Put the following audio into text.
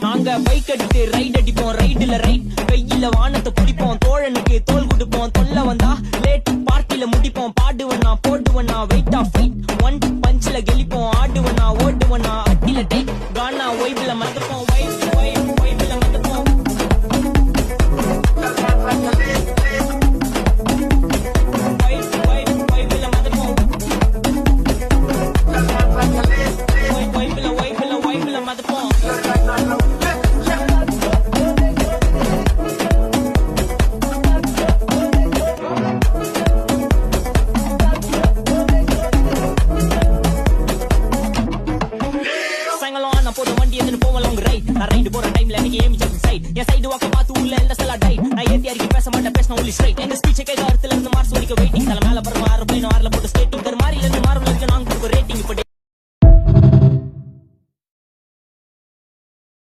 நாங்க பைக் அடித்து ரைட் அடிப்போம், ரைடுல ரைட் கையில வானத்தை பிடிப்போம், தோழனுக்கு தோல் கொடுப்போம், தொல்ல வந்தா லேட் பார்ட்டில முடிப்போம், பாடுவனா போடுவனா வெயிட் ஆஃப் ஃபைட் ஒன் பஞ்சில கெளிப்போம், ஆடுவனா ஓடுவனா அட்டில டைட் கானா வைப்ல மறந்துப்போம், வைப்ல மறந்துப்போம். ரைடு போற டைம்ல எனக்கு ஏமி ஜஸ்ட் சைட் என் சைடு வாக்க பார்த்து உள்ள எல்ல செலா டை நான் ஏத்தி அறிக்கை பேச மாட்டேன் பேசின ஒன்லி ஸ்ட்ரைட் எங்க ஸ்பீச் கேட்க அர்த்தல இருந்து மார்ஸ் வரைக்கும் வெயிட்டிங் தல மேல பறக்கும் ஆறு பிளேன் ஆறுல போட்டு ஸ்டேட் டூ மாதிரி